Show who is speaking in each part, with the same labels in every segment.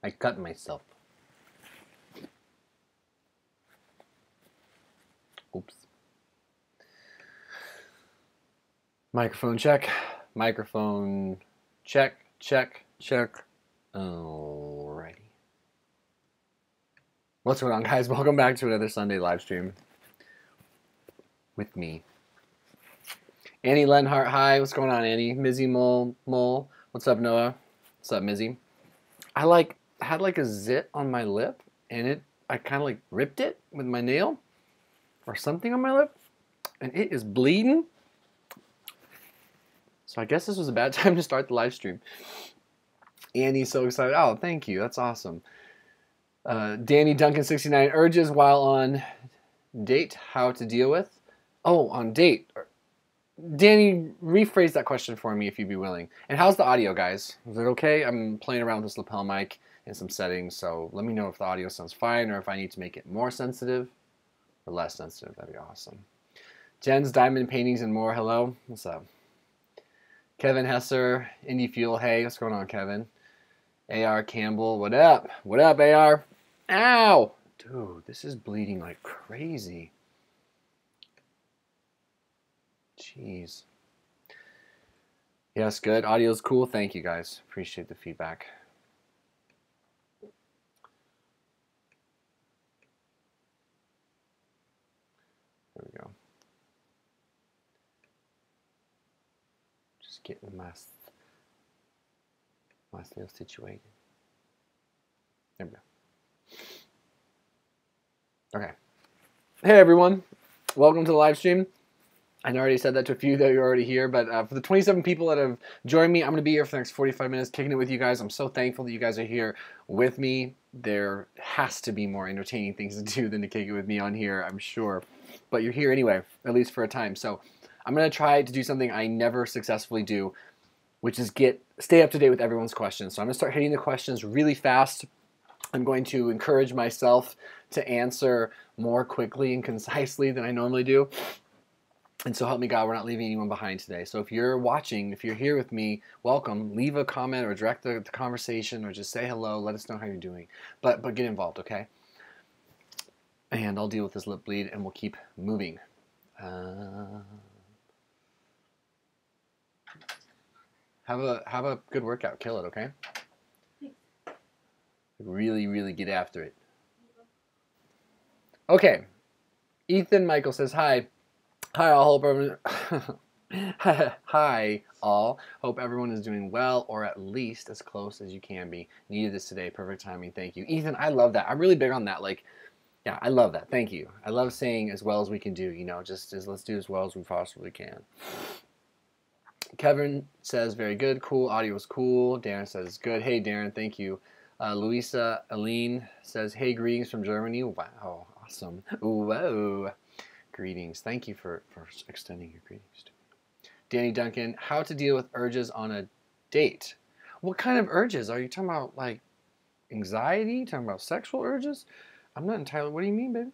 Speaker 1: I cut myself. Oops. Microphone check. Microphone check. Check. Check. Alrighty. What's going on, guys? Welcome back to another Sunday live stream with me. Annie Lenhart, hi. What's going on, Annie? Mizzy Mole. What's up, Noah? What's up, Mizzy? I had like a zit on my lip, and I kind of like ripped it with my nail or something on my lip, and it is bleeding. So I guess this was a bad time to start the live stream. Annie's so excited. Oh, thank you. That's awesome. Danny Duncan 69 urges while on date how to deal with. Oh, on date. Danny, rephrase that question for me if you'd be willing. And how's the audio, guys? Is it okay? I'm playing around with this lapel mic in some settings, so let me know if the audio sounds fine or if I need to make it more sensitive or less sensitive. That'd be awesome. Jen's Diamond Paintings and More. Hello. What's up? Kevin Hesser, Indie Fuel. Hey, what's going on, Kevin? AR Campbell. What up? What up, AR? Ow! Dude, this is bleeding like crazy. Jeez. Yes, good. Audio's cool. Thank you, guys. Appreciate the feedback. There we go. Just getting myself situated. There we go. Okay. Hey, everyone. Welcome to the live stream. I already said that to a few that are already here, but for the 27 people that have joined me, I'm going to be here for the next 45 minutes kicking it with you guys. I'm so thankful that you guys are here with me. There has to be more entertaining things to do than to kick it with me on here, I'm sure. But you're here anyway, at least for a time. So I'm going to try to do something I never successfully do, which is stay up to date with everyone's questions. So I'm going to start hitting the questions really fast. I'm going to encourage myself to answer more quickly and concisely than I normally do. And so help me God, we're not leaving anyone behind today. So if you're watching, if you're here with me, welcome. Leave a comment or direct the conversation or just say hello. Let us know how you're doing. But get involved, okay? And I'll deal with this lip bleed and we'll keep moving. Have a good workout. Kill it, okay? Really, really get after it. Okay. Ethan Michael says, hi. Hi all, hope everyone Hi all. Hope everyone is doing well or at least as close as you can be. Needed this today. Perfect timing. Thank you. Ethan, I love that. I'm really big on that. Like, yeah, I love that. Thank you. I love saying as well as we can do, you know, just as let's do as well as we possibly can. Kevin says very good. Cool. Audio is cool. Darren says good. Hey Darren, thank you. Louisa Aline says, hey, greetings from Germany. Wow, awesome. Whoa. Greetings. Thank you for extending your greetings to me. Danny Duncan, how to deal with urges on a date. What kind of urges? Are you talking about like anxiety? Talking about sexual urges? I'm not entirely, what do you mean, baby?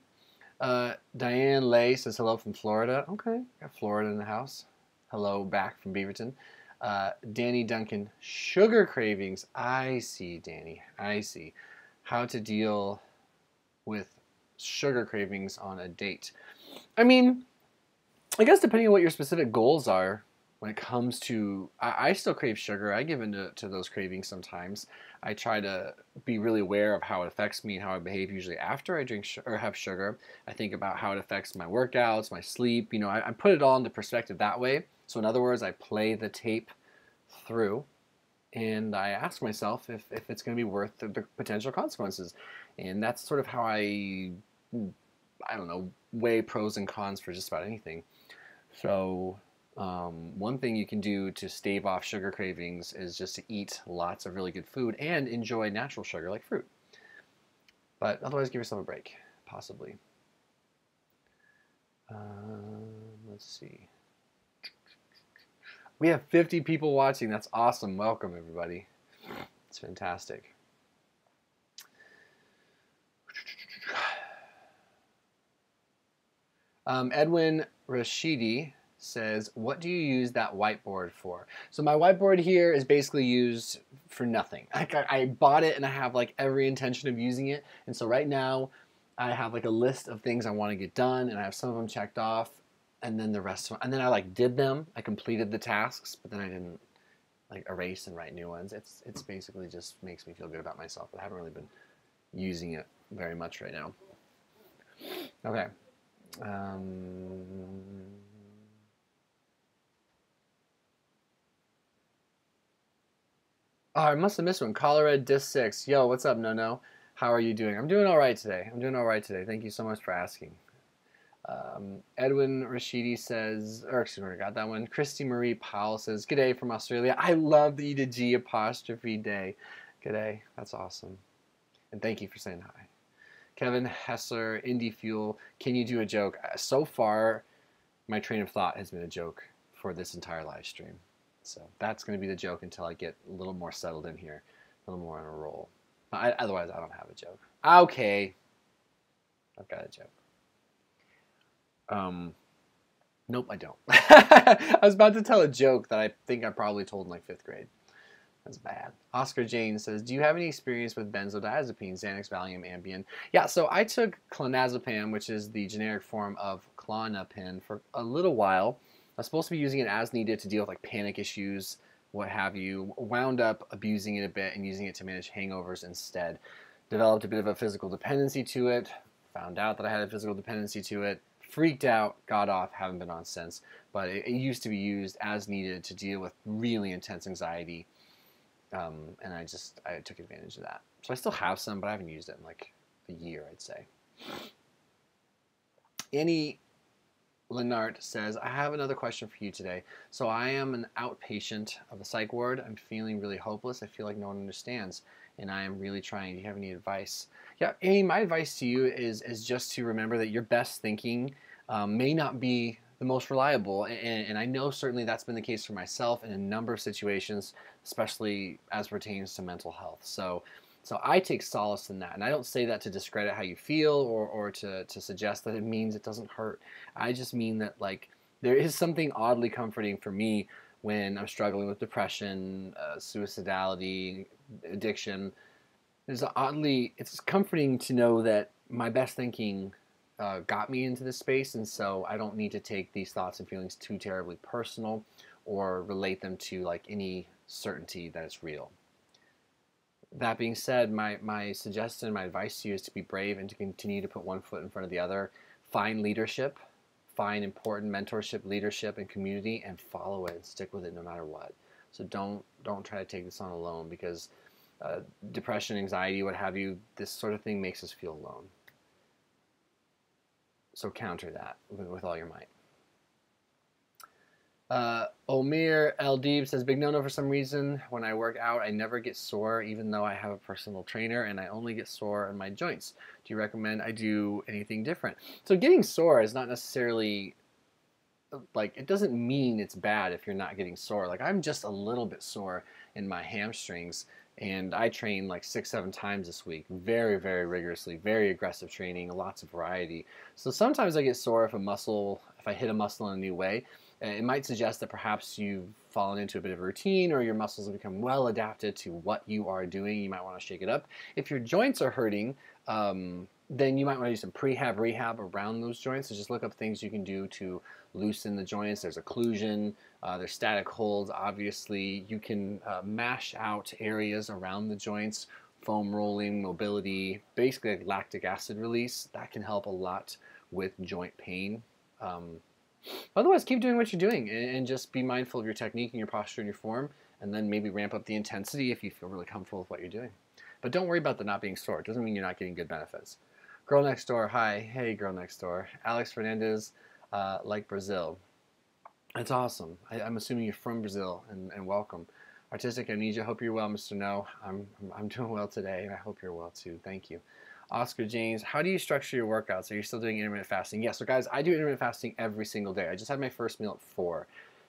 Speaker 1: Diane Lay says hello from Florida. Okay, got Florida in the house. Hello back from Beaverton. Danny Duncan, sugar cravings. I see, Danny. I see. How to deal with sugar cravings on a date. I mean, I guess depending on what your specific goals are when it comes to, I still crave sugar. I give in to those cravings sometimes. I try to be really aware of how it affects me and how I behave usually after I drink or have sugar. I think about how it affects my workouts, my sleep. You know, I put it all into perspective that way. So in other words, I play the tape through and I ask myself if it's going to be worth the potential consequences. And that's sort of how I don't know, weigh pros and cons for just about anything. So one thing you can do to stave off sugar cravings is just to eat lots of really good food and enjoy natural sugar like fruit. But otherwise, give yourself a break, possibly. Let's see. We have 50 people watching. That's awesome. Welcome, everybody. It's fantastic. Edwin Rashidi says, what do you use that whiteboard for? So my whiteboard here is basically used for nothing. I bought it and I have like every intention of using it. And so right now I have like a list of things I want to get done, and I have some of them checked off, and then the rest of them, and then I like did them. I completed the tasks, but then I didn't like erase and write new ones. It's basically just makes me feel good about myself, but I haven't really been using it very much right now. Okay. Oh, I must have missed one. Cholera Disc 6. Yo, what's up, No? How are you doing? I'm doing all right today. Thank you so much for asking. Edwin Rashidi says, or excuse me, I got that one. Christy Marie Powell says, "G'day from Australia. I love that you did G apostrophe day. G'day. That's awesome. And thank you for saying hi." Kevin Hessler, Indie Fuel, can you do a joke? So far, my train of thought has been a joke for this entire live stream. So that's going to be the joke until I get a little more settled in here, a little more on a roll. Otherwise, I don't have a joke. Okay. I've got a joke. Nope, I don't. I was about to tell a joke that I think I probably told in like 5th grade. That's bad. Oscar Jane says, do you have any experience with benzodiazepines, Xanax, Valium, Ambien? Yeah, so I took clonazepam, which is the generic form of Klonopin, for a little while. I was supposed to be using it as needed to deal with like panic issues, what have you. Wound up abusing it a bit and using it to manage hangovers instead. Developed a bit of a physical dependency to it. Found out that I had a physical dependency to it. Freaked out, got off, haven't been on since. But it used to be used as needed to deal with really intense anxiety. And I took advantage of that. So I still have some, but I haven't used it in like a year, I'd say. Annie Lennart says, I have another question for you today. So I am an outpatient of the psych ward. I'm feeling really hopeless. I feel like no one understands, and I am really trying. Do you have any advice? Yeah, Annie, my advice to you is just to remember that your best thinking may not be the most reliable, and I know certainly that's been the case for myself in a number of situations, especially as pertains to mental health. So I take solace in that, and I don't say that to discredit how you feel or to suggest that it means it doesn't hurt. I just mean that like there is something oddly comforting for me when I'm struggling with depression, suicidality, addiction. It's comforting to know that my best thinking got me into this space, and so I don't need to take these thoughts and feelings too terribly personal or relate them to like any certainty that it's real. That being said, my suggestion, my advice to you is to be brave and to continue to put one foot in front of the other. Find leadership, find important mentorship, leadership, and community, and follow it and stick with it no matter what. So don't try to take this on alone, because depression, anxiety, what have you, this sort of thing makes us feel alone. So counter that with all your might. Omir El Deeb says, big no-no for some reason. When I work out, I never get sore, even though I have a personal trainer, and I only get sore in my joints. Do you recommend I do anything different? So getting sore is not necessarily, like, it doesn't mean it's bad if you're not getting sore. Like, I'm just a little bit sore in my hamstrings, and I train like 6-7 times this week, very, very rigorously, very aggressive training, lots of variety. So sometimes I get sore if I hit a muscle in a new way. It might suggest that perhaps you've fallen into a bit of a routine, or your muscles have become well adapted to what you are doing. You might want to shake it up. If your joints are hurting, then you might want to do some rehab around those joints. So just look up things you can do to loosen the joints. There's occlusion, there's static holds. Obviously, you can mash out areas around the joints, foam rolling, mobility, basically like lactic acid release. That can help a lot with joint pain. Otherwise, keep doing what you're doing and just be mindful of your technique and your posture and your form, and then maybe ramp up the intensity if you feel really comfortable with what you're doing. But don't worry about the not being sore. It doesn't mean you're not getting good benefits. Girl next door, hi. Hey, girl next door. Alex Fernandez, like Brazil. That's awesome. I'm assuming you're from Brazil, and welcome. Artistic Amnesia, hope you're well, Mr. No. I'm doing well today, and I hope you're well too. Thank you. Oscar James, how do you structure your workouts? Are you still doing intermittent fasting? Yeah, so guys, I do intermittent fasting every single day. I just had my first meal at 4.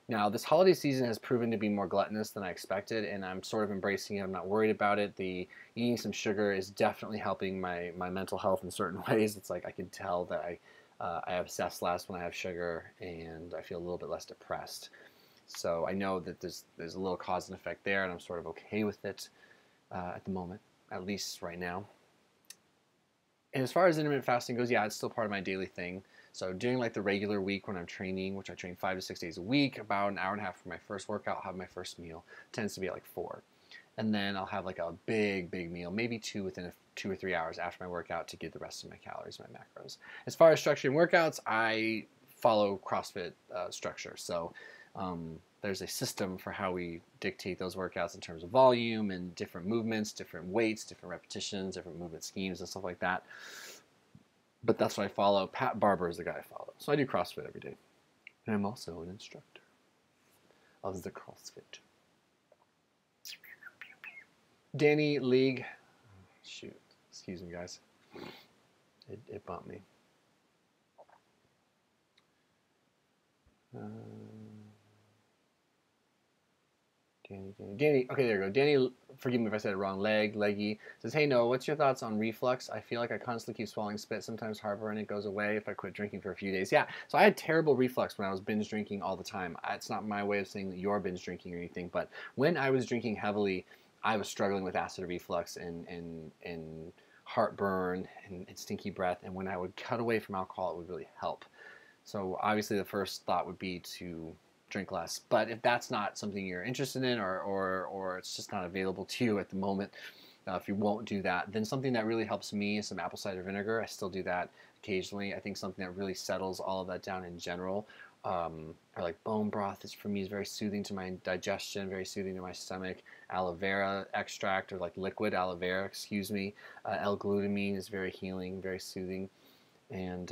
Speaker 1: Now, this holiday season has proven to be more gluttonous than I expected, and I'm sort of embracing it. I'm not worried about it. The eating some sugar is definitely helping my mental health in certain ways. It's like I can tell that I obsess less when I have sugar, and I feel a little bit less depressed. So I know that there's a little cause and effect there, and I'm sort of okay with it at the moment, at least right now. And as far as intermittent fasting goes, yeah, it's still part of my daily thing. So during like the regular week when I'm training, which I train 5 to 6 days a week, about an hour and a half for my first workout, I'll have my first meal. It tends to be at like 4. And then I'll have like a big meal, maybe 2 within 2 or 3 hours after my workout to get the rest of my calories, my macros. As far as structuring workouts, I follow CrossFit structure. So there's a system for how we dictate those workouts in terms of volume and different movements, different weights, different repetitions, different movement schemes and stuff like that. But that's what I follow. Pat Barber is the guy I follow. So I do CrossFit every day. And I'm also an instructor of the CrossFit. Danny League. Shoot. Excuse me, guys. It bumped me. Danny, okay, there you go. Danny, forgive me if I said it wrong. Leggy says, hey, Noah, what's your thoughts on reflux? I feel like I constantly keep swallowing spit, sometimes heartburn, it goes away if I quit drinking for a few days. Yeah, so I had terrible reflux when I was binge drinking all the time. It's not my way of saying that you're binge drinking or anything, but when I was drinking heavily, I was struggling with acid reflux and heartburn and stinky breath, and when I would cut away from alcohol, it would really help. So obviously the first thought would be to drink less. But if that's not something you're interested in or it's just not available to you at the moment, if you won't do that, then something that really helps me is some apple cider vinegar. I still do that occasionally. I think something that really settles all of that down in general, or like bone broth, is for me is very soothing to my digestion, very soothing to my stomach. Aloe vera extract, or like liquid aloe vera, excuse me. L-glutamine is very healing, very soothing. And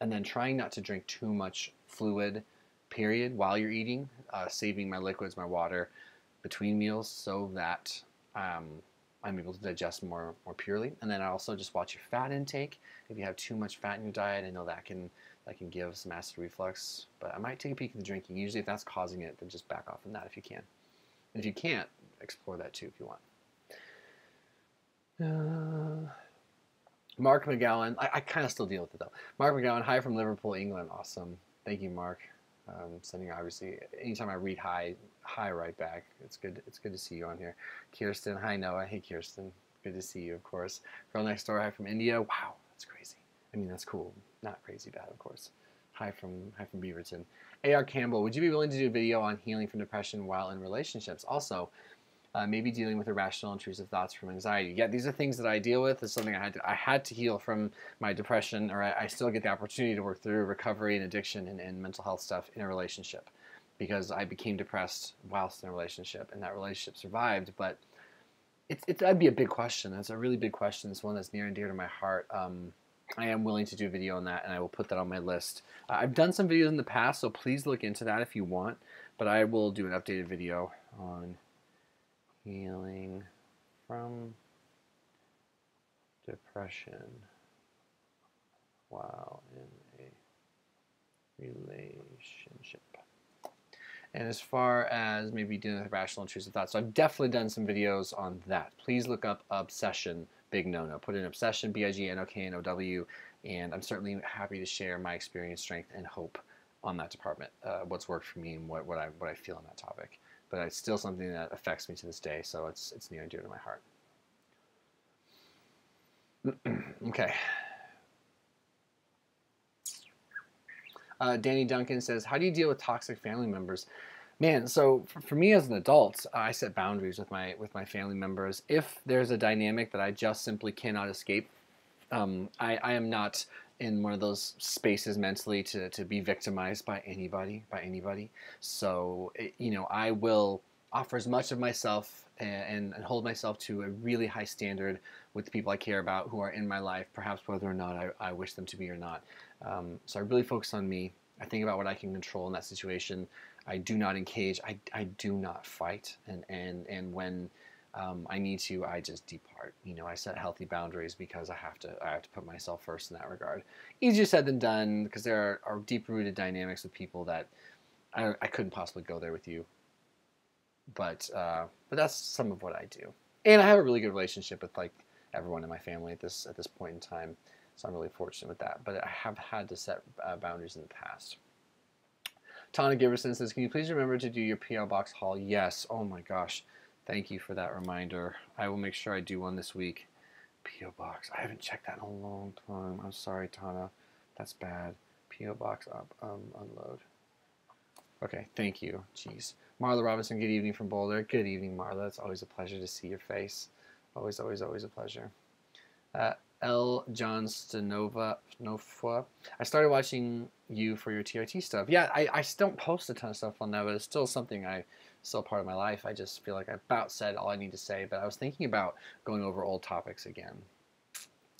Speaker 1: then trying not to drink too much fluid, period, while you're eating, saving my liquids, my water between meals so that I'm able to digest more purely. And then I also just watch your fat intake. If you have too much fat in your diet, I know that can give some acid reflux. But I might take a peek at the drinking. Usually if that's causing it, then just back off from that if you can. And if you can't, explore that too if you want. Mark McGowan, I kind of still deal with it though. Mark McGowan, hi from Liverpool, England. Awesome. Thank you, Mark. Sending obviously anytime I read hi right back. It's good to see you on here. Kirsten, hi Noah. Hey Kirsten, good to see you, of course. Girl next door, hi from India. Wow, that's crazy. I mean, that's cool. Not crazy bad, of course. Hi from Beaverton. A.R. Campbell, would you be willing to do a video on healing from depression while in relationships? Also, maybe dealing with irrational, intrusive thoughts from anxiety. Yeah, these are things that I deal with. It's something I had to heal from my depression, or I still get the opportunity to work through recovery and addiction and mental health stuff in a relationship, because I became depressed whilst in a relationship, and that relationship survived. But that'd be a big question. That's a really big question. It's one that's near and dear to my heart. I am willing to do a video on that, and I will put that on my list. I've done some videos in the past, so please look into that if you want. But I will do an updated video on healing from depression while in a relationship. And as far as maybe dealing with irrational, intrusive thoughts, so I've definitely done some videos on that. Please look up obsession, big no-no. Put in obsession, BIGNOKNOW, and I'm certainly happy to share my experience, strength, and hope on that department, what's worked for me and what I feel on that topic. But it's still something that affects me to this day, so it's near and dear to my heart. Okay. Danny Duncan says, how do you deal with toxic family members? Man, so for me as an adult, I set boundaries with my family members. If there's a dynamic that I just simply cannot escape, I am not in one of those spaces mentally to be victimized by anybody. So, I will offer as much of myself and hold myself to a really high standard with the people I care about who are in my life, perhaps whether or not I wish them to be or not. So I really focus on me. I think about what I can control in that situation. I do not engage. I do not fight. And when I need to, I just depart. I set healthy boundaries because I have to put myself first in that regard. Easier said than done, because there are deep-rooted dynamics with people that I couldn't possibly go there with you. But that's some of what I do. And I have a really good relationship with like everyone in my family at this point in time. So I'm really fortunate with that. But I have had to set boundaries in the past. Tana Giverson says, can you please remember to do your P.O. Box haul? Yes. Oh my gosh. Thank you for that reminder. I will make sure I do one this week. P.O. Box. I haven't checked that in a long time. I'm sorry, Tana. That's bad. P.O. Box up. Unload. Okay, thank you. Jeez. Marla Robinson, good evening from Boulder. Good evening, Marla. It's always a pleasure to see your face. Always, always, always a pleasure. L. John Stanova. I started watching you for your TRT stuff. Yeah, I still don't post a ton of stuff on that, but it's still something still part of my life. I just feel like I about said all I need to say, but I was thinking about going over old topics again.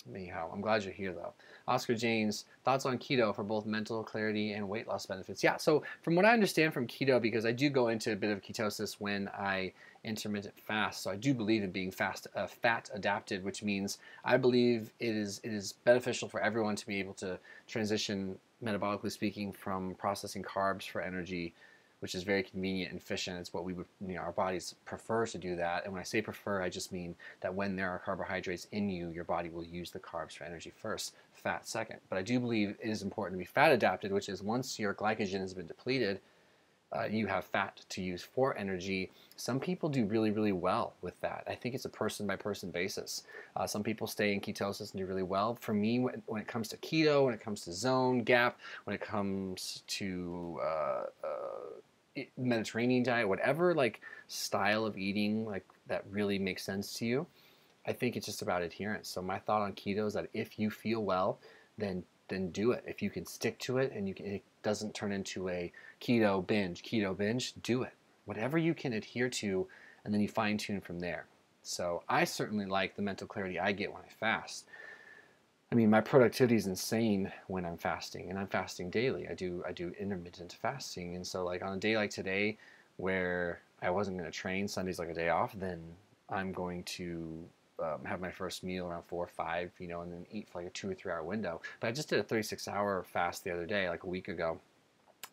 Speaker 1: Anyhow, I'm glad you're here though. Oscar James, thoughts on keto for both mental clarity and weight loss benefits? Yeah, so from what I understand from keto, because I do go into a bit of ketosis when I intermittent fast, so I do believe in being fat adapted, which means I believe it is beneficial for everyone to be able to transition, metabolically speaking, from processing carbs for energy, which is very convenient and efficient. It's what we would, our bodies prefer to do that. And when I say prefer, I just mean that when there are carbohydrates in you, your body will use the carbs for energy first, fat second. But I do believe it is important to be fat adapted, which is once your glycogen has been depleted, you have fat to use for energy. Some people do really, really well with that. I think it's a person-by-person basis. Some people stay in ketosis and do really well. For me, when it comes to keto, when it comes to zone, gap, when it comes to Mediterranean diet, whatever like style of eating like that really makes sense to you, I think it's just about adherence. So my thought on keto is that if you feel well, then do it. If you can stick to it and it doesn't turn into a keto binge, do it. Whatever you can adhere to, and then you fine tune from there. So I certainly like the mental clarity I get when I fast. I mean, my productivity is insane when I'm fasting, and I'm fasting daily. I do intermittent fasting, and so like on a day like today, where I wasn't going to train, Sunday's like a day off, then I'm going to have my first meal around 4 or 5, and then eat for like a 2 or 3 hour window. But I just did a 36-hour fast the other day, like a week ago,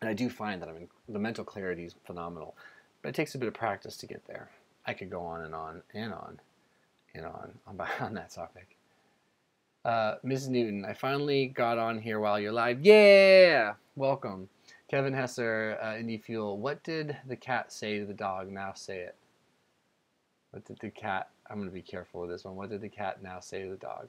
Speaker 1: and I do find that the mental clarity is phenomenal, but it takes a bit of practice to get there. I could go on and on and on and on that topic. Ms. Newton, I finally got on here while you're live. Yeah! Welcome. Kevin Hesser, Indie Fuel. What did the cat say to the dog? Now say it. What did the cat... I'm going to be careful with this one. What did the cat now say to the dog?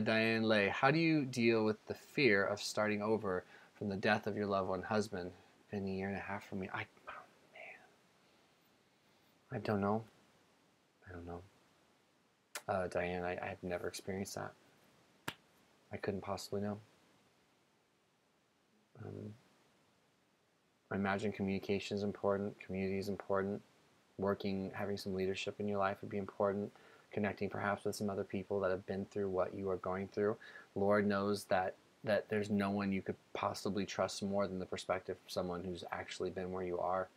Speaker 1: Diane Lay, how do you deal with the fear of starting over from the death of your loved one husband? Been a year and a half for me. Oh, man. I don't know. Diane, I have never experienced that. I couldn't possibly know. I imagine communication is important, community is important, having some leadership in your life would be important, connecting perhaps with some other people that have been through what you are going through. Lord knows that there's no one you could possibly trust more than the perspective of someone who's actually been where you are.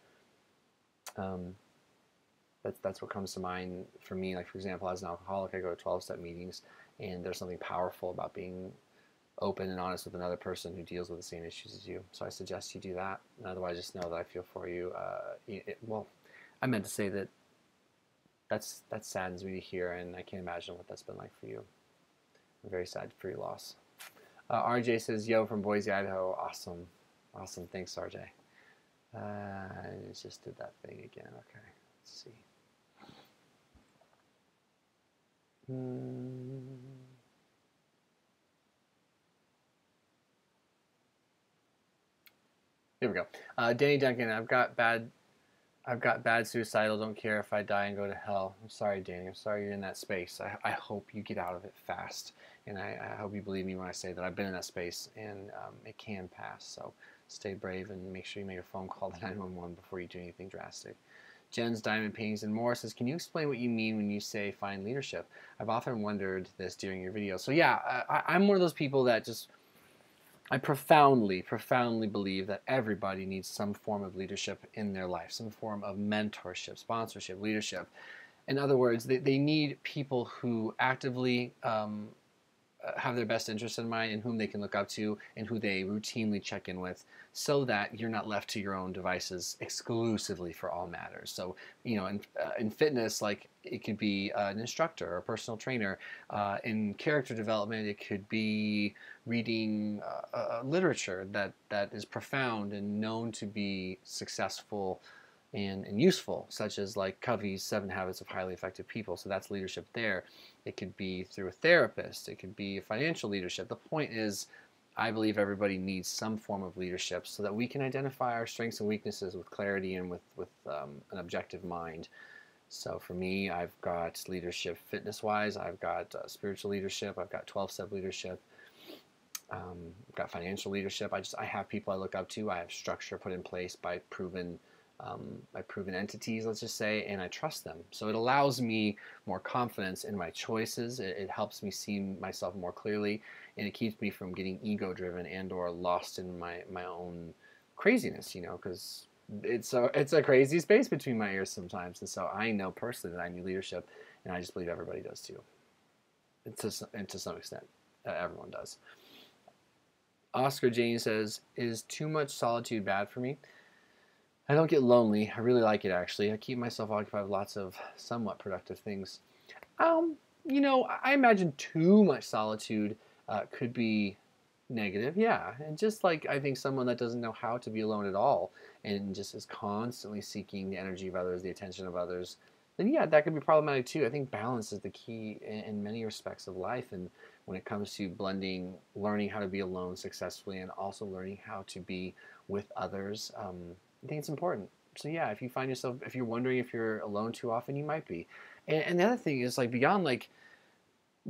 Speaker 1: That's what comes to mind for me. Like, for example, as an alcoholic, I go to 12-step meetings, and there's something powerful about being open and honest with another person who deals with the same issues as you. So I suggest you do that. And otherwise, just know that I feel for you. Well, I meant to say that saddens me to hear, and I can't imagine what that's been like for you. I'm very sad for your loss. RJ says, yo, from Boise, Idaho. Awesome. Awesome. Thanks, RJ. I just did that thing again. Okay. Let's see. Here we go. Danny Duncan, I've got bad suicidal. Don't care if I die and go to hell. I'm sorry, Danny. I'm sorry you're in that space. I hope you get out of it fast, and I hope you believe me when I say that I've been in that space, and it can pass. So stay brave and make sure you make a phone call to 911 before you do anything drastic. Jen's Diamond Paintings and More says, can you explain what you mean when you say find leadership? I've often wondered this during your videos. So yeah, I'm one of those people that I profoundly believe that everybody needs some form of leadership in their life, some form of mentorship, sponsorship, leadership. In other words, they need people who actively have their best interest in mind, and whom they can look up to, and who they routinely check in with, so that you're not left to your own devices exclusively for all matters. So, in fitness, like it could be an instructor or a personal trainer. In character development, it could be reading literature that is profound and known to be successful and useful, such as like Covey's 7 Habits of Highly Effective People. So that's leadership there. It could be through a therapist. It could be financial leadership. The point is, I believe everybody needs some form of leadership so that we can identify our strengths and weaknesses with clarity and with an objective mind. So for me, I've got leadership fitness-wise. I've got spiritual leadership. I've got 12-step leadership. I've got financial leadership. I have people I look up to. I have structure put in place by proven entities, let's just say, and I trust them. So it allows me more confidence in my choices. It helps me see myself more clearly, and it keeps me from getting ego-driven and or lost in my own craziness, because it's a crazy space between my ears sometimes. And so I know personally that I need leadership, and I just believe everybody does too. And to some extent, everyone does. Oscar Jane says, is too much solitude bad for me? I don't get lonely. I really like it, actually. I keep myself occupied with lots of somewhat productive things. I imagine too much solitude could be negative, yeah. And just like I think someone that doesn't know how to be alone at all and just is constantly seeking the energy of others, the attention of others, then yeah, that could be problematic too. I think balance is the key in many respects of life. And when it comes to blending, learning how to be alone successfully and also learning how to be with others, I think it's important. So yeah, if you find yourself, if you're wondering if you're alone too often, you might be. And the other thing is, like, beyond like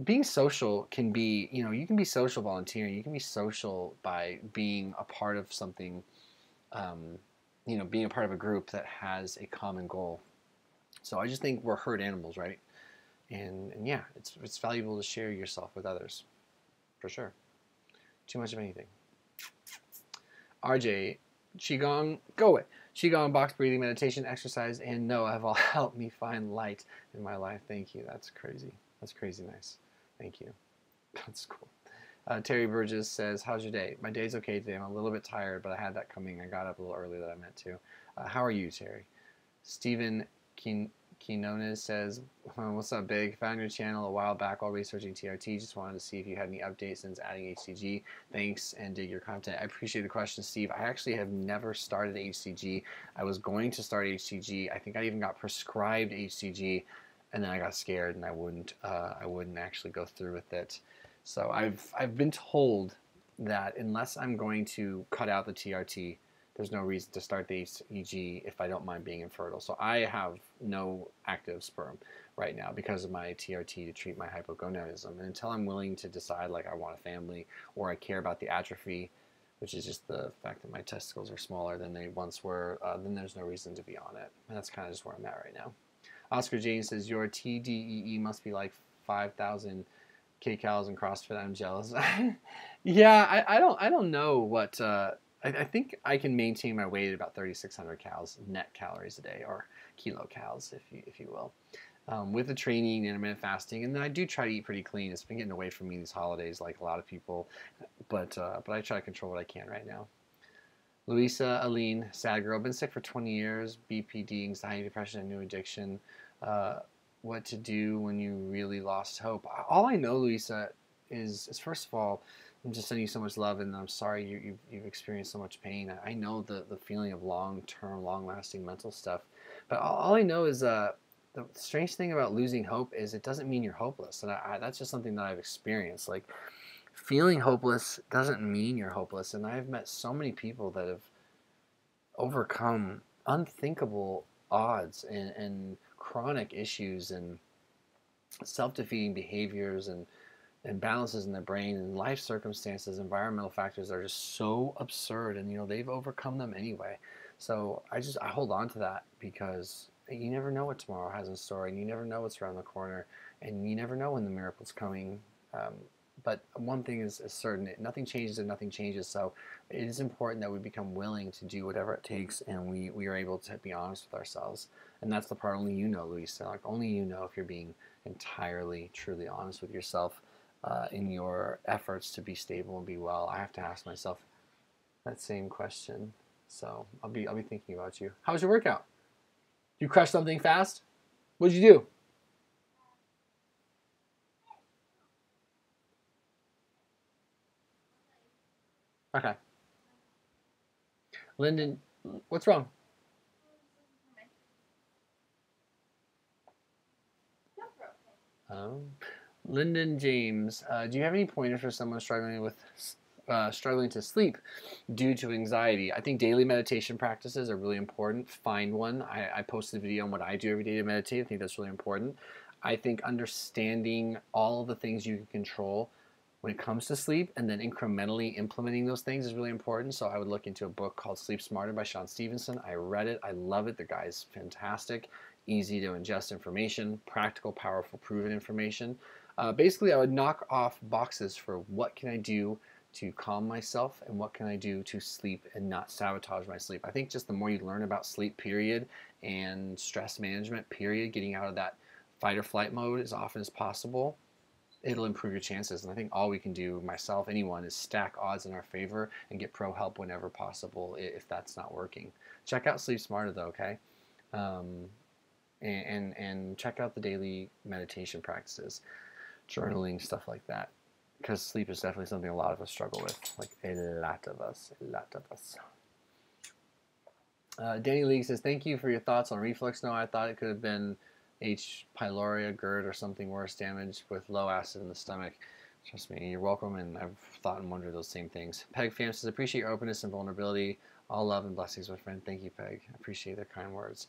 Speaker 1: being social can be, you can be social volunteering. You can be social by being a part of something, being a part of a group that has a common goal. So I just think we're herd animals, right? And yeah, it's valuable to share yourself with others, for sure. Too much of anything. RJ, Qigong, go away. Qigong, box breathing, meditation, exercise, and no have all helped me find light in my life. Thank you. That's crazy. That's crazy nice. Thank you. That's cool. Terry Burgess says, how's your day? My day's okay today. I'm a little bit tired, but I had that coming. I got up a little early than I meant to. How are you, Terry? Stephen Quinones says, what's up, Big? Found your channel a while back while researching TRT. Just wanted to see if you had any updates since adding HCG. Thanks, and dig your content. I appreciate the question, Steve. I actually have never started HCG. I was going to start HCG. I think I even got prescribed HCG, and then I got scared and I wouldn't actually go through with it. So I've been told that unless I'm going to cut out the TRT, there's no reason to start the HCG if I don't mind being infertile. So I have no active sperm right now because of my TRT to treat my hypogonadism. And until I'm willing to decide, like, I want a family or I care about the atrophy, which is just the fact that my testicles are smaller than they once were, then there's no reason to be on it. And that's kind of just where I'm at right now. Oscar Jane says, your TDEE must be like 5,000 kcals in CrossFit. I'm jealous. Yeah, I don't know what... I think I can maintain my weight at about 3,600 net calories a day, or kilocals, if you will, with the training, intermittent fasting, and then I do try to eat pretty clean. It's been getting away from me these holidays, like a lot of people, but I try to control what I can right now. Louisa Aline, sad girl, been sick for 20 years, BPD, anxiety, depression, and new addiction. What to do when you really lost hope? All I know, Louisa, is first of all, I'm just sending you so much love, and I'm sorry you've experienced so much pain. I know the feeling of long-term, long-lasting mental stuff, but all I know is the strange thing about losing hope is it doesn't mean you're hopeless, and that's just something that I've experienced. Like, feeling hopeless doesn't mean you're hopeless, and I've met so many people that have overcome unthinkable odds and chronic issues and self-defeating behaviors and imbalances in the brain and life circumstances, environmental factors that are just so absurd, and they've overcome them anyway. So I hold on to that, because you never know what tomorrow has in store, and you never know what's around the corner, and you never know when the miracle's coming. But one thing is certain: nothing changes and nothing changes. So it is important that we become willing to do whatever it takes, and we are able to be honest with ourselves. And that's the part only you know, Louisa. Like, only you know if you're being entirely, truly honest with yourself. in your efforts to be stable and be well? I have to ask myself that same question. So I'll be thinking about you. How was your workout? You crushed something fast? What did you do? Okay. Lyndon, what's wrong? Lyndon James, do you have any pointers for someone struggling to sleep due to anxiety? I think daily meditation practices are really important. Find one. I posted a video on what I do every day to meditate. I think that's really important. I think understanding all of the things you can control when it comes to sleep and then incrementally implementing those things is really important. So I would look into a book called Sleep Smarter by Sean Stevenson. I read it. I love it. The guy's fantastic. Easy to ingest information, practical, powerful, proven information. Basically, I would knock off boxes for what can I do to calm myself and what can I do to sleep and not sabotage my sleep. I think just the more you learn about sleep, period, and stress management, period, getting out of that fight or flight mode as often as possible, it'll improve your chances. And I think all we can do, myself, anyone, is stack odds in our favor and get pro help whenever possible if that's not working. Check out Sleep Smarter though, okay? And check out the daily meditation practices, journaling, stuff like that. Because sleep is definitely something a lot of us struggle with. Like a lot of us. Danny League says, thank you for your thoughts on reflux. No, I thought it could have been H. pylori, GERD, or something worse, damage with low acid in the stomach. Trust me, you're welcome, and I've thought and wondered those same things. Peg Pham says, appreciate your openness and vulnerability. All love and blessings, my friend. Thank you, Peg. I appreciate their kind words.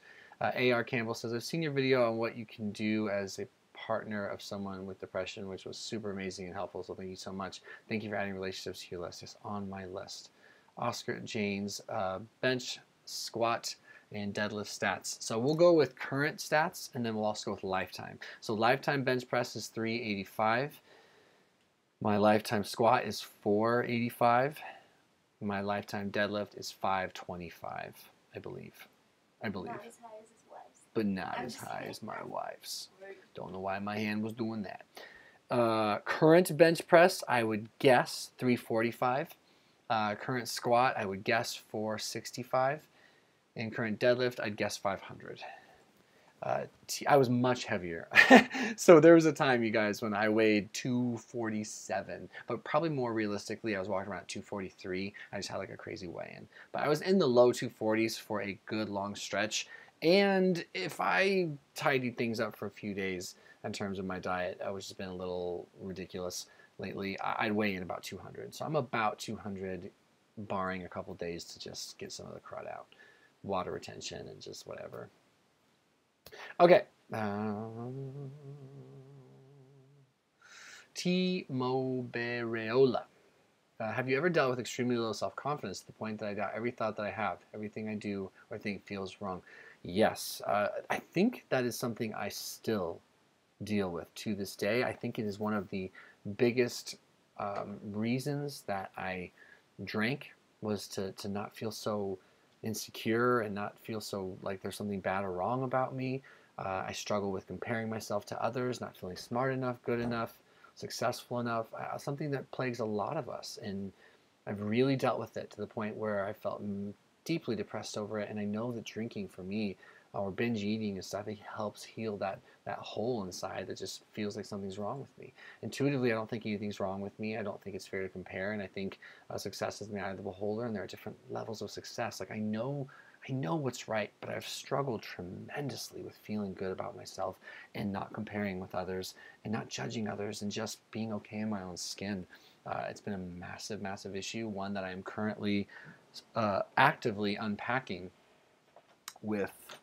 Speaker 1: A.R. Campbell says, I've seen your video on what you can do as a partner of someone with depression, which was super amazing and helpful, so thank you so much. Thank you for adding relationships to your list. It's on my list. Oscar Janes, bench, squat, and deadlift stats. So we'll go with current stats, and then we'll also go with lifetime. So lifetime bench press is 385. My lifetime squat is 485. My lifetime deadlift is 525, I believe. Not as high as his wife's. But not as high as my wife's. Don't know why my hand was doing that. Current bench press, I would guess 345. Current squat, I would guess 465. And current deadlift, I'd guess 500. I was much heavier. So there was a time, you guys, when I weighed 247, but probably more realistically, I was walking around at 243. I just had like a crazy weigh-in. But I was in the low 240s for a good long stretch. And if I tidied things up for a few days in terms of my diet, which has been a little ridiculous lately, I'd weigh in about 200. So I'm about 200, barring a couple days to just get some of the crud out. Water retention and just whatever. Okay. Timo Bereola. Have you ever dealt with extremely low self-confidence to the point that I doubt every thought that I have, everything I do or think feels wrong? Yes. I think that is something I still deal with to this day. I think it is one of the biggest reasons that I drank was to not feel so insecure and not feel so like there's something bad or wrong about me. I struggle with comparing myself to others, not feeling smart enough, good enough, successful enough, something that plagues a lot of us. And I've really dealt with it to the point where I felt deeply depressed over it. And I know that drinking for me or binge eating and stuff, it helps heal that hole inside that just feels like something's wrong with me. Intuitively, I don't think anything's wrong with me. I don't think it's fair to compare. And I think success is in the eye of the beholder, and there are different levels of success. Like I know what's right, but I've struggled tremendously with feeling good about myself and not comparing with others and not judging others and just being okay in my own skin. It's been a massive, massive issue, one that I am currently actively unpacking with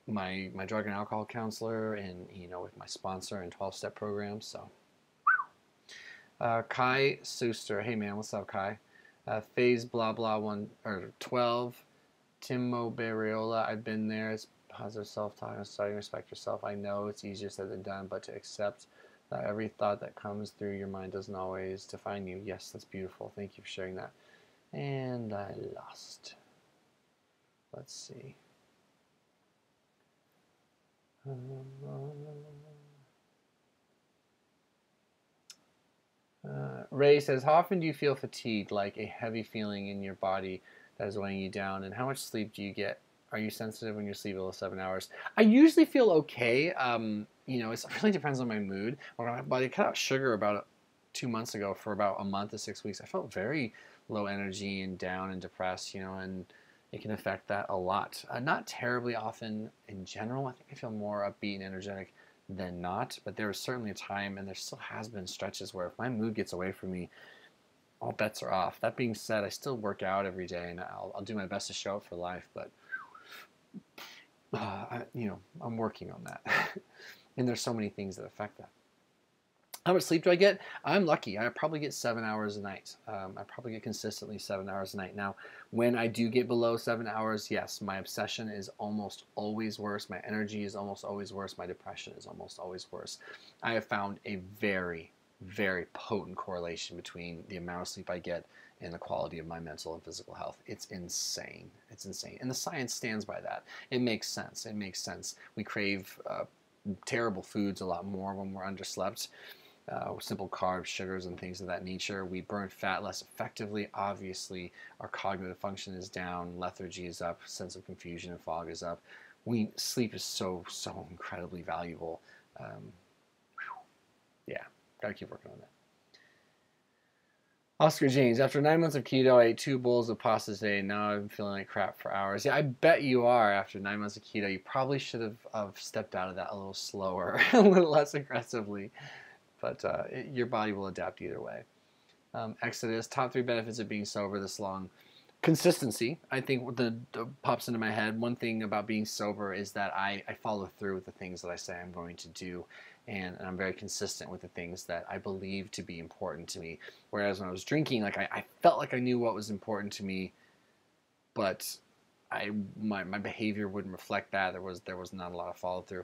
Speaker 1: my drug and alcohol counselor and with my sponsor and 12-step program. So Kai Suster, hey man, what's up, Kai? Phase blah blah 1 or 12. Timo Bereola, I've been there. It's positive self-talk and starting to respect yourself. I know it's easier said than done, but to accept that every thought that comes through your mind doesn't always define you. Yes, that's beautiful. Thank you for sharing that. And I lost. Let's see. Ray says, how often do you feel fatigued, like a heavy feeling in your body that is weighing you down? And how much sleep do you get? Are you sensitive when you sleep below 7 hours? I usually feel okay. You know, it really depends on my mood. When I cut out sugar about 2 months ago for about a month to 6 weeks, I felt very low energy and down and depressed, you know, and it can affect that a lot. Not terribly often in general. I think I feel more upbeat and energetic than not, but there was certainly a time, and there still has been stretches where if my mood gets away from me, all bets are off. That being said, I still work out every day, and I'll do my best to show up for life, but you know, I'm working on that. And there's so many things that affect that. How much sleep do I get? I'm lucky. I probably get 7 hours a night. I probably get consistently 7 hours a night. Now, when I do get below 7 hours, yes, my obsession is almost always worse. My energy is almost always worse. My depression is almost always worse. I have found a very, very potent correlation between the amount of sleep I get and the quality of my mental and physical health. It's insane. It's insane. And the science stands by that. It makes sense. It makes sense. We crave terrible foods a lot more when we're underslept. Simple carbs, sugars, and things of that nature. We burn fat less effectively. Obviously, our cognitive function is down, lethargy is up, sense of confusion and fog is up. Sleep is so incredibly valuable. Yeah, gotta keep working on that. Oscar James, after 9 months of keto, I ate 2 bowls of pasta today, and now I'm feeling like crap for hours. Yeah, I bet you are after 9 months of keto. You probably should have stepped out of that a little slower, a little less aggressively. But your body will adapt either way. Exodus, top 3 benefits of being sober this long. Consistency, I think the pops into my head. One thing about being sober is that I follow through with the things that I say I'm going to do. And I'm very consistent with the things that I believe to be important to me. Whereas when I was drinking, like I felt like I knew what was important to me, but my behavior wouldn't reflect that. There was not a lot of follow through.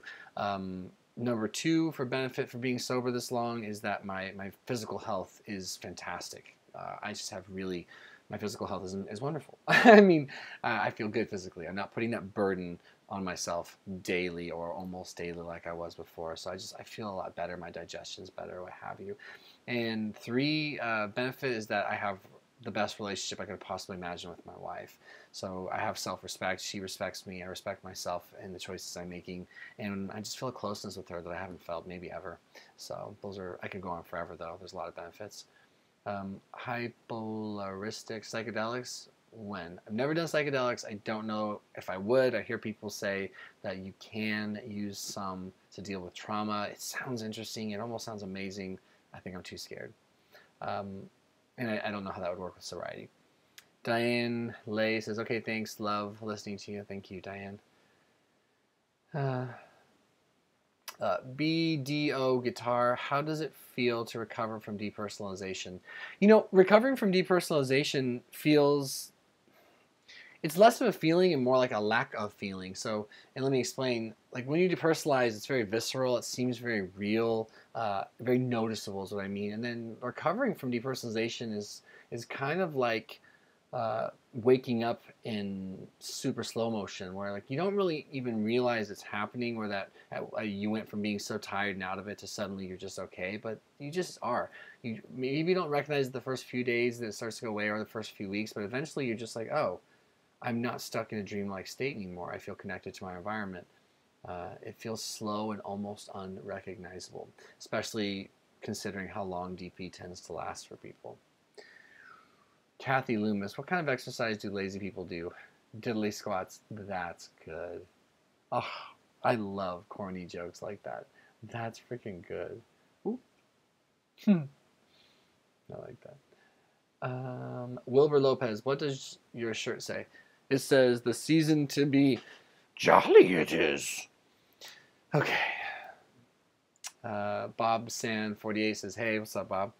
Speaker 1: Number 2 for benefit for being sober this long is that my physical health is fantastic. I just have really, my physical health is wonderful. I mean, I feel good physically. I'm not putting that burden on myself daily or almost daily like I was before. So I feel a lot better. My digestion's better, what have you. And 3 benefit is that I have the best relationship I could possibly imagine with my wife. So I have self-respect. She respects me. I respect myself and the choices I'm making. And I just feel a closeness with her that I haven't felt maybe ever. So those are, I could go on forever though. There's a lot of benefits. Hypolaristic psychedelics. When? I've never done psychedelics. I don't know if I would. I hear people say that you can use some to deal with trauma. It sounds interesting. It almost sounds amazing. I think I'm too scared. And I don't know how that would work with sobriety. Diane Lay says, okay, thanks, love listening to you. Thank you, Diane. BDO Guitar, how does it feel to recover from depersonalization? You know, recovering from depersonalization feels, it's less of a feeling and more like a lack of feeling. So, and let me explain, like when you depersonalize, it's very visceral, it seems very real, very noticeable is what I mean. And then recovering from depersonalization is kind of like waking up in super slow motion, where like you don't really even realize it's happening, or that you went from being so tired and out of it to suddenly you're just okay, but you just are. You maybe don't recognize the first few days that it starts to go away, or the first few weeks, but eventually you're just like, oh, I'm not stuck in a dreamlike state anymore. I feel connected to my environment. It feels slow and almost unrecognizable, especially considering how long DP tends to last for people. Kathy Loomis, what kind of exercise do lazy people do? Diddly squats. That's good. Oh, I love corny jokes like that. That's freaking good. Ooh. I like that. Wilbur Lopez, what does your shirt say? It says, the season to be jolly it is. Okay. Bob San 48 says, hey, what's up, Bob?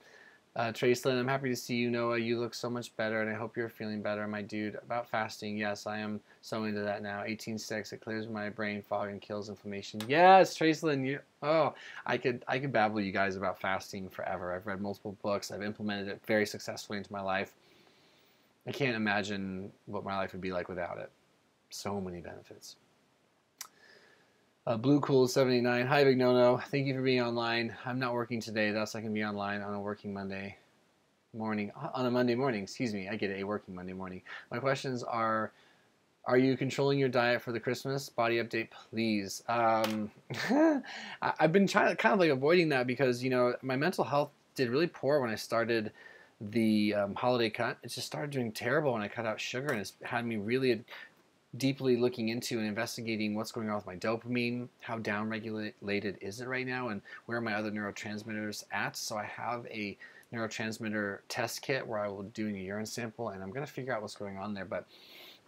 Speaker 1: Tracelyn, I'm happy to see you, Noah. You look so much better, and I hope you're feeling better, my dude. About fasting, yes, I am so into that now. 18:6, it clears my brain fog and kills inflammation. Yes, Tracelyn, I could babble you guys about fasting forever. I've read multiple books. I've implemented it very successfully into my life. I can't imagine what my life would be like without it. So many benefits. Blue Cool 79. Hi, Big No-No. Thank you for being online. I'm not working today, thus I can be online on a working Monday morning. On a Monday morning, excuse me. I get a working Monday morning. My questions are you controlling your diet for the Christmas? Body update, please. I've been trying to kind of like avoiding that because, you know, my mental health did really poor when I started the holiday cut. It just started doing terrible when I cut out sugar, and it's had me really deeply looking into and investigating what's going on with my dopamine, how downregulated is it right now, and where are my other neurotransmitters at. So I have a neurotransmitter test kit where I will be doing a urine sample, and I'm going to figure out what's going on there. But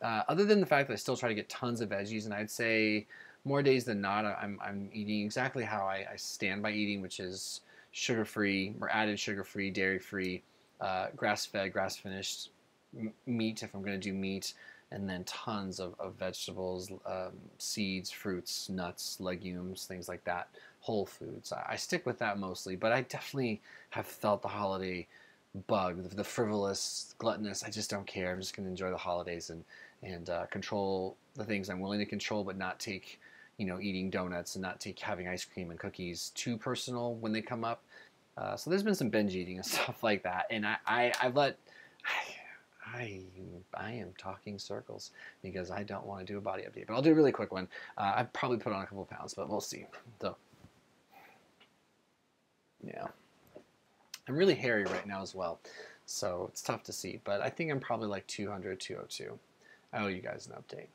Speaker 1: other than the fact that I still try to get tons of veggies, and I'd say more days than not, I'm eating exactly how I stand by eating, which is sugar-free or added sugar-free, dairy-free, grass-fed, grass-finished meat if I'm going to do meat, and then tons of vegetables, seeds, fruits, nuts, legumes, things like that, whole foods. I stick with that mostly, but I definitely have felt the holiday bug, the frivolous, gluttonous. I just don't care. I'm just going to enjoy the holidays and control the things I'm willing to control, but not take, you know, eating donuts and not take having ice cream and cookies too personal when they come up. So there's been some binge eating and stuff like that, and I am talking circles because I don't want to do a body update, but I'll do a really quick one. I've probably put on a couple of pounds, but we'll see. So, yeah. I'm really hairy right now as well, so it's tough to see, but I think I'm probably like 200, 202. I owe you guys an update.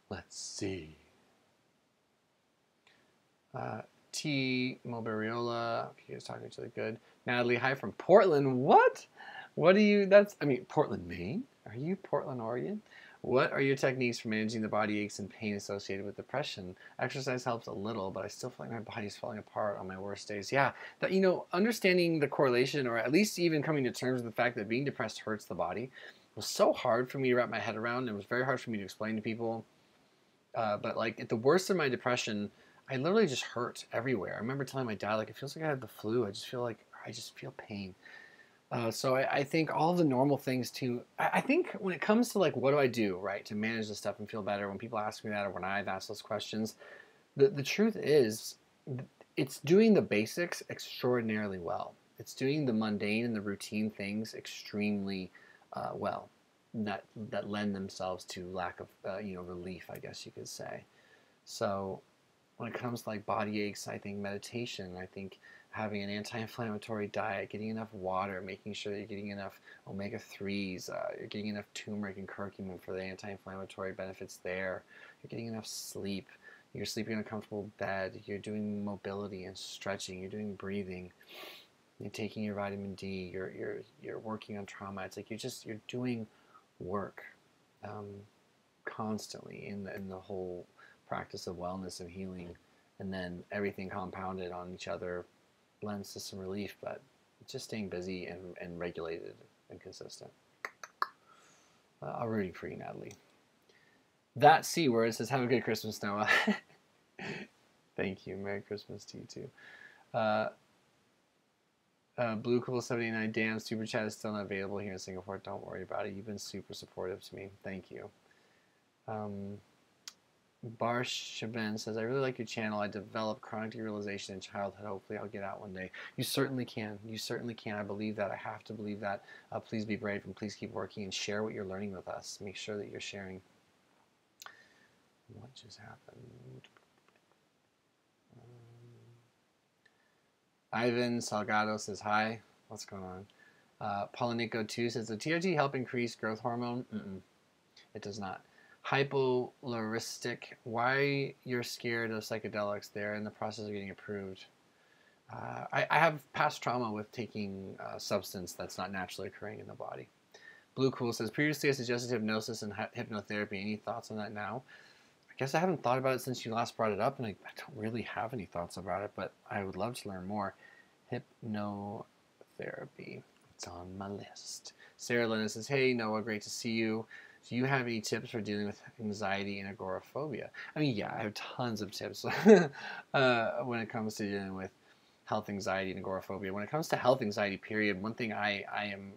Speaker 1: Let's see. T. Mobariola, you guys talking to each other good. Natalie, hi from Portland. What? What are you, Portland, Maine? Are you Portland, Oregon? What are your techniques for managing the body aches and pain associated with depression? Exercise helps a little, but I still feel like my body's falling apart on my worst days. Yeah, that, you know, understanding the correlation, or at least even coming to terms with the fact that being depressed hurts the body, was so hard for me to wrap my head around. It was very hard for me to explain to people. But like at the worst of my depression, I literally just hurt everywhere. I remember telling my dad, like, it feels like I have the flu. I just feel pain. So I think all the normal things too. I think when it comes to like, what do I do, right, to manage this stuff and feel better, when people ask me that or when I've asked those questions, the truth is it's doing the basics extraordinarily well. It's doing the mundane and the routine things extremely well that lend themselves to lack of relief, I guess you could say. So when it comes to like body aches, I think meditation, I think having an anti-inflammatory diet, getting enough water, making sure that you're getting enough omega-3s, you're getting enough turmeric and curcumin for the anti-inflammatory benefits there, you're getting enough sleep, you're sleeping in a comfortable bed, you're doing mobility and stretching, you're doing breathing, you're taking your vitamin D, you're working on trauma. It's like you're doing work constantly in the whole practice of wellness and healing, and then everything compounded on each other lends to some relief, but just staying busy and regulated and consistent. I'm rooting for you, Natalie. That C word says, have a good Christmas, Noah. Thank you. Merry Christmas to you too. Blue Cool 79, damn, Super Chat is still not available here in Singapore. Don't worry about it. You've been super supportive to me. Thank you. Bar Shaben says, I really like your channel. I developed chronic derealization in childhood. Hopefully I'll get out one day. You certainly can. You certainly can. I believe that. I have to believe that. Please be brave and please keep working and share what you're learning with us. Make sure that you're sharing. What just happened? Ivan Salgado says, hi. What's going on? Polinico 2 says, does TRT help increase growth hormone? It does not. Hypolaristic, why you're scared of psychedelics? They're in the process of getting approved. I have past trauma with taking a substance that's not naturally occurring in the body. Blue Cool says, previously I suggested hypnosis and hypnotherapy. Any thoughts on that now? I guess I haven't thought about it since you last brought it up, and I don't really have any thoughts about it, but I would love to learn more. Hypnotherapy. It's on my list. Sarah Lena says, hey, Noah, great to see you. Do you have any tips for dealing with anxiety and agoraphobia? I mean, yeah, I have tons of tips when it comes to dealing with health anxiety and agoraphobia. When it comes to health anxiety, period, one thing I am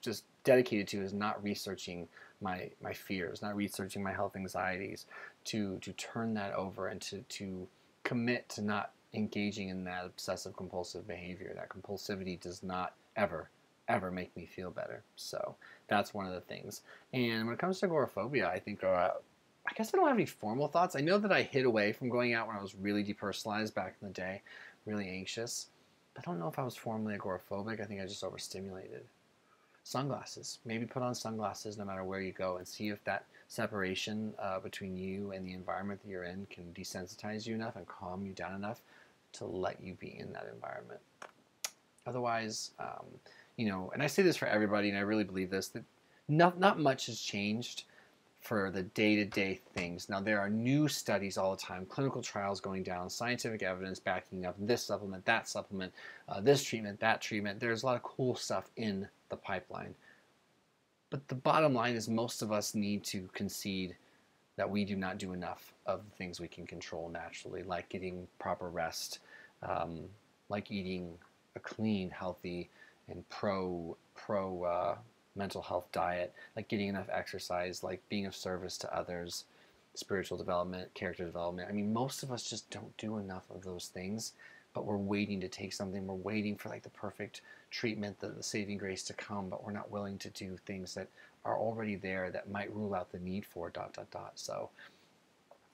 Speaker 1: just dedicated to is not researching my fears, not researching my health anxieties, to turn that over and to commit to not engaging in that obsessive compulsive behavior. That compulsivity does not ever make me feel better. So that's one of the things. And when it comes to agoraphobia, I think I guess I don't have any formal thoughts. I know that I hid away from going out when I was really depersonalized back in the day, really anxious. But I don't know if I was formally agoraphobic. I think I just overstimulated. Sunglasses. Maybe put on sunglasses no matter where you go and see if that separation between you and the environment that you're in can desensitize you enough and calm you down enough to let you be in that environment. Otherwise, you know, and I say this for everybody, and I really believe this, that not much has changed for the day-to-day things. Now, there are new studies all the time, clinical trials going down, scientific evidence backing up this supplement, this treatment, that treatment. There's a lot of cool stuff in the pipeline. But the bottom line is most of us need to concede that we do not do enough of the things we can control naturally, like getting proper rest, like eating a clean, healthy, and pro mental health diet, like getting enough exercise, like being of service to others, spiritual development, character development. I mean, most of us just don't do enough of those things, but we're waiting to take something. We're waiting for like the perfect treatment, the saving grace to come, but we're not willing to do things that are already there that might rule out the need for ... So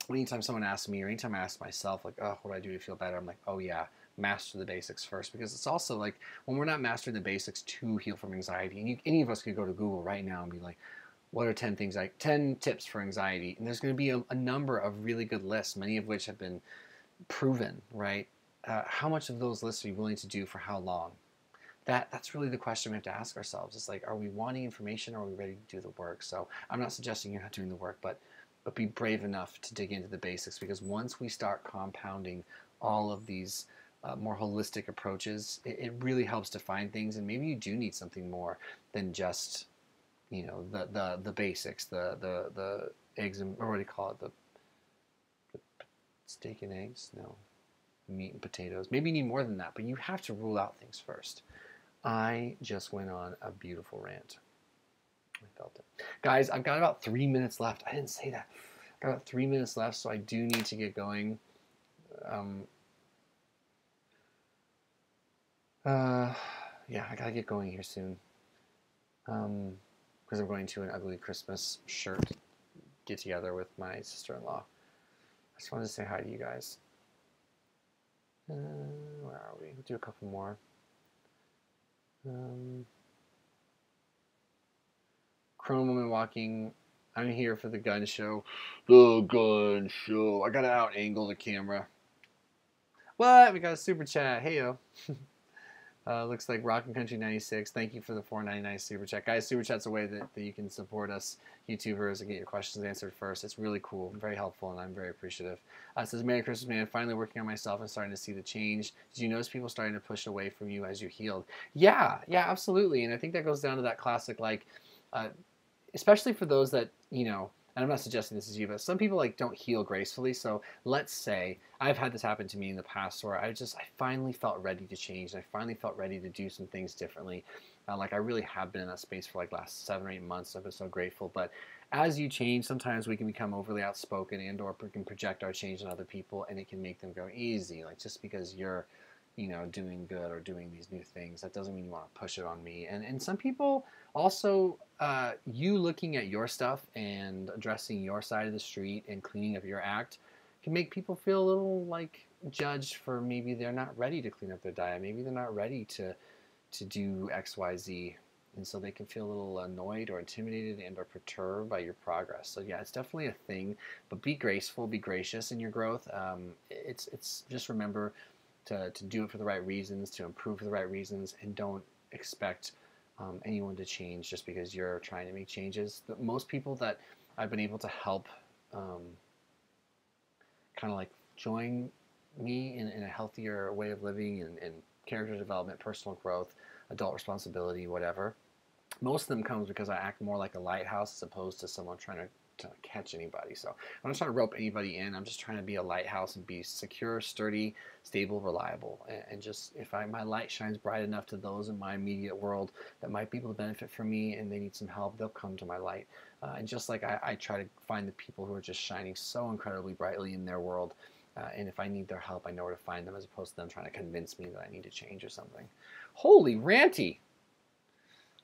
Speaker 1: anytime someone asks me, or anytime I ask myself, like, oh, what do I do to feel better? I'm like, oh yeah, master the basics first, because it's also like when we're not mastering the basics to heal from anxiety, and any of us could go to Google right now and be like, what are 10 tips for anxiety? And there's going to be a number of really good lists, many of which have been proven, right? How much of those lists are you willing to do for how long? That's really the question we have to ask ourselves. It's like, are we wanting information, or are we ready to do the work? So I'm not suggesting you're not doing the work, but be brave enough to dig into the basics, because once we start compounding all of these more holistic approaches, it really helps define things, and maybe you do need something more than just, you know, the basics, the eggs and, or what do you call it, the steak and eggs? No, meat and potatoes. Maybe you need more than that, but you have to rule out things first. I just went on a beautiful rant. I felt it. Guys, I've got about 3 minutes left. I didn't say that. I've got about 3 minutes left, so I do need to get going. Yeah, I gotta get going here soon. Because I'm going to an ugly Christmas shirt get together with my sister-in-law. I just wanted to say hi to you guys. Where are we? We'll do a couple more. Chrome Woman Walking. I'm here for the gun show. The gun show. I gotta out-angle the camera. What? We got a super chat. Heyo. Looks like Rockin' Country 96. Thank you for the $4.99 super chat. Guys, super chat's a way that you can support us YouTubers and get your questions answered first. It's really cool, very helpful, and I'm very appreciative. It says, Merry Christmas, man. Finally working on myself and starting to see the change. Did you notice people starting to push away from you as you healed? Yeah, absolutely. And I think that goes down to that classic, like, especially for those that, you know, and I'm not suggesting this is you, but some people like don't heal gracefully. So let's say I've had this happen to me in the past where I finally felt ready to change. I finally felt ready to do some things differently. Like I really have been in that space for like last 7 or 8 months. I've been so grateful. But as you change, sometimes we can become overly outspoken and/or we can project our change on other people, and it can make them go easy. Like just because you're, you know, doing good or doing these new things, that doesn't mean you want to push it on me. And some people also, you looking at your stuff and addressing your side of the street and cleaning up your act can make people feel a little like judged for maybe they're not ready to clean up their diet. Maybe they're not ready to do X, Y, Z. And so they can feel a little annoyed or intimidated and or perturbed by your progress. So yeah, it's definitely a thing, but be graceful, be gracious in your growth. It's just remember to do it for the right reasons, to improve for the right reasons, and don't expect anyone to change just because you're trying to make changes. Most people that I've been able to help kind of like join me in a healthier way of living and character development, personal growth, adult responsibility, whatever, most of them comes because I act more like a lighthouse as opposed to someone trying to catch anybody. So I'm not trying to rope anybody in. I'm just trying to be a lighthouse and be secure, sturdy, stable, reliable. And just if my light shines bright enough to those in my immediate world that might be able to benefit from me and they need some help, they'll come to my light. And just like I try to find the people who are just shining so incredibly brightly in their world. And if I need their help, I know where to find them as opposed to them trying to convince me that I need to change or something. Holy ranty!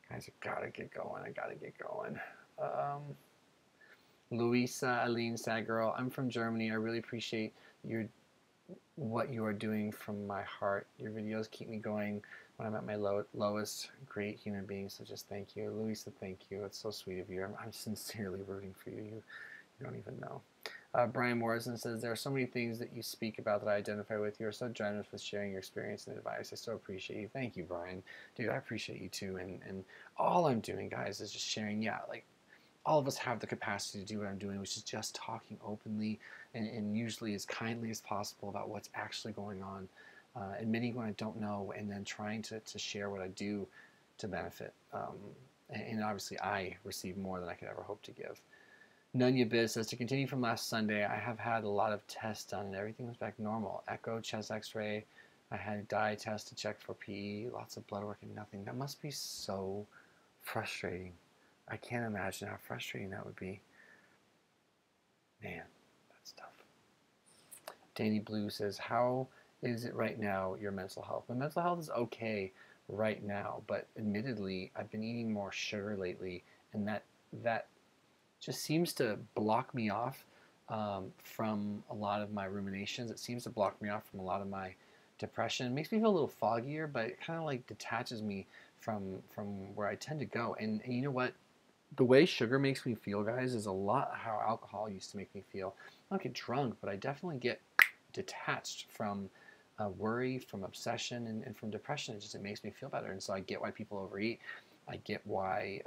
Speaker 1: Guys, I gotta get going. I gotta get going. Louisa, Aline, sad girl. I'm from Germany. I really appreciate what you are doing from my heart. Your videos keep me going when I'm at my lowest. Great human being, so just thank you. Louisa, thank you. It's so sweet of you. I'm sincerely rooting for you. You don't even know. Brian Morrison says, there are so many things that you speak about that I identify with. You are so generous with sharing your experience and advice. I so appreciate you. Thank you, Brian. Dude, I appreciate you too. And all I'm doing, guys, is just sharing. Yeah, like all of us have the capacity to do what I'm doing, which is just talking openly and usually as kindly as possible about what's actually going on. Admitting when I don't know and then trying to share what I do to benefit. And obviously I receive more than I could ever hope to give. Nunya Biz says, to continue from last Sunday, I have had a lot of tests done and everything was back normal. Echo, chest x-ray, I had a dye test to check for PE, lots of blood work and nothing. That must be so frustrating. I can't imagine how frustrating that would be. Man, that's tough. Danny Blue says, how is it right now, your mental health? My mental health is okay right now, but admittedly, I've been eating more sugar lately, and that just seems to block me off from a lot of my ruminations. It seems to block me off from a lot of my depression. It makes me feel a little foggier, but it kind of like detaches me from where I tend to go. And you know what? The way sugar makes me feel, guys, is a lot how alcohol used to make me feel. I don't get drunk, but I definitely get detached from worry, from obsession, and from depression. It makes me feel better. And so I get why people overeat. I get why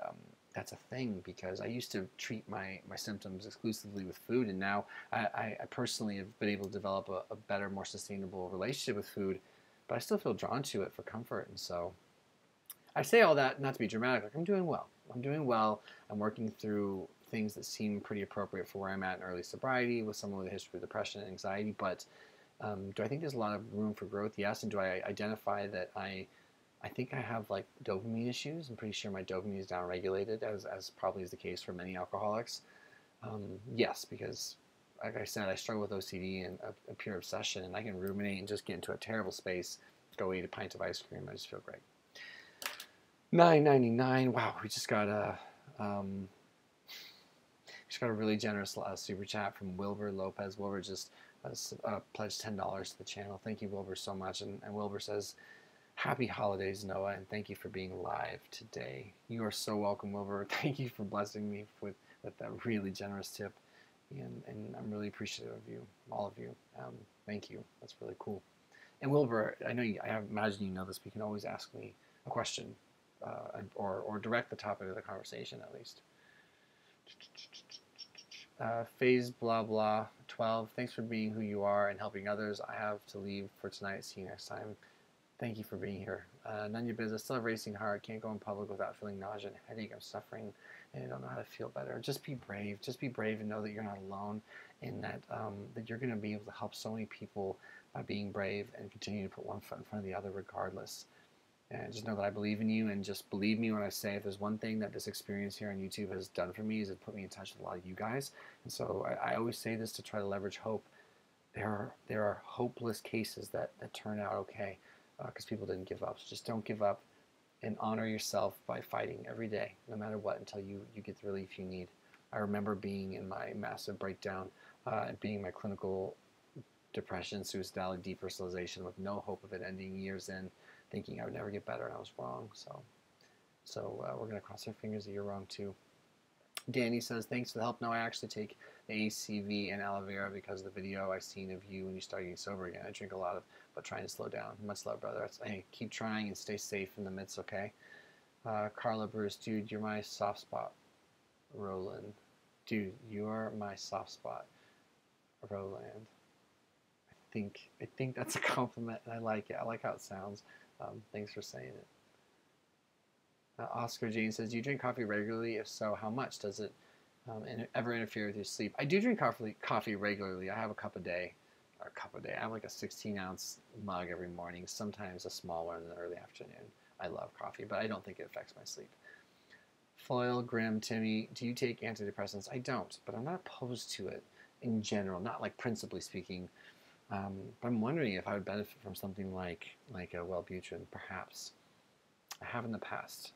Speaker 1: that's a thing, because I used to treat my symptoms exclusively with food, and now I personally have been able to develop a better, more sustainable relationship with food, but I still feel drawn to it for comfort. And so I say all that not to be dramatic. Like, I'm doing well. I'm doing well. I'm working through things that seem pretty appropriate for where I'm at in early sobriety with someone with a history of depression and anxiety, but do I think there's a lot of room for growth? Yes. And do I identify that I think I have like dopamine issues? I'm pretty sure my dopamine is downregulated, as probably is the case for many alcoholics. Yes, because like I said, I struggle with OCD and a pure obsession, and I can ruminate and just get into a terrible space, go eat a pint of ice cream, I just feel great. $9.99. Wow, we just got a really generous super chat from Wilbur Lopez. Wilbur just pledged $10 to the channel. Thank you, Wilbur, so much. And Wilbur says, happy holidays, Noah, and thank you for being live today. You are so welcome, Wilbur. Thank you for blessing me with that really generous tip. And I'm really appreciative of you, all of you. Thank you. That's really cool. And Wilbur, I imagine you know this, but you can always ask me a question or direct the topic of the conversation at least. Phase blah blah 12. Thanks for being who you are and helping others. I have to leave for tonight. See you next time. Thank you for being here. None of your business. Still have racing heart. Can't go in public without feeling nausea and headache. I'm suffering and I don't know how to feel better. Just be brave. Just be brave and know that you're not alone, and that you're going to be able to help so many people by being brave and continue to put one foot in front of the other regardless. And just know that I believe in you, and just believe me when I say if there's one thing that this experience here on YouTube has done for me is it put me in touch with a lot of you guys. And so I always say this to try to leverage hope. There are hopeless cases that turn out okay because people didn't give up. So just don't give up and honor yourself by fighting every day, no matter what, until you get the relief you need. I remember being in my massive breakdown, being in my clinical depression, suicidality, depersonalization with no hope of it ending years in, thinking I would never get better, and I was wrong. So we're going to cross our fingers that you're wrong too. Danny says, thanks for the help. No, I actually take the ACV and aloe vera because of the video I seen of you when you started getting sober again. I drink a lot but trying to slow down. Much love, brother. Hey, keep trying and stay safe in the midst, okay? Carla Bruce, dude, you're my soft spot. Roland. Dude, you're my soft spot. Roland. I think that's a compliment, and I like it. I like how it sounds. Thanks for saying it. Oscar Jane says, do you drink coffee regularly? If so, how much? Does it And ever interfere with your sleep? I do drink coffee regularly. I have a cup a day, or a cup a day. I have like a 16-ounce mug every morning, sometimes a small one in the early afternoon. I love coffee, but I don't think it affects my sleep. Foil, Grim, Timmy, do you take antidepressants? I don't, but I'm not opposed to it in general, not like principally speaking. But I'm wondering if I would benefit from something like a Wellbutrin, perhaps. I have in the past.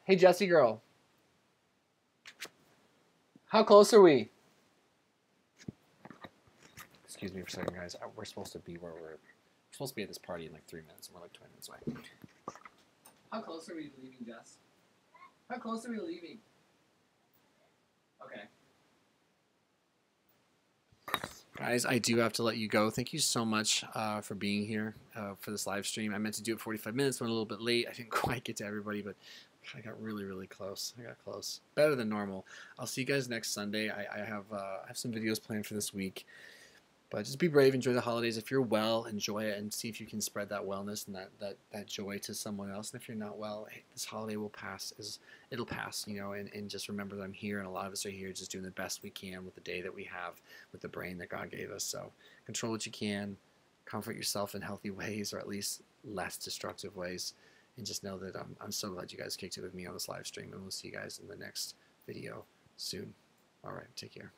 Speaker 1: Hey, Jessie girl. How close are we? Excuse me for a second, guys. We're supposed to be where we're supposed to be at this party in like 3 minutes, and we're like 20 minutes away. How close are we to leaving, Jess? How close are we to leaving? Okay. Guys, I do have to let you go. Thank you so much for being here for this live stream. I meant to do it 45 minutes, went a little bit late. I didn't quite get to everybody, but I got really, really close. I got close. Better than normal. I'll see you guys next Sunday. I have some videos planned for this week. But just be brave, enjoy the holidays. If you're well, enjoy it, and see if you can spread that wellness and that joy to someone else. And if you're not well, hey, this holiday will pass. It'll pass, you know, and just remember that I'm here, and a lot of us are here just doing the best we can with the day that we have, with the brain that God gave us. So control what you can, comfort yourself in healthy ways, or at least less destructive ways. And just know that I'm so glad you guys kicked it with me on this live stream, and we'll see you guys in the next video soon. All right, take care.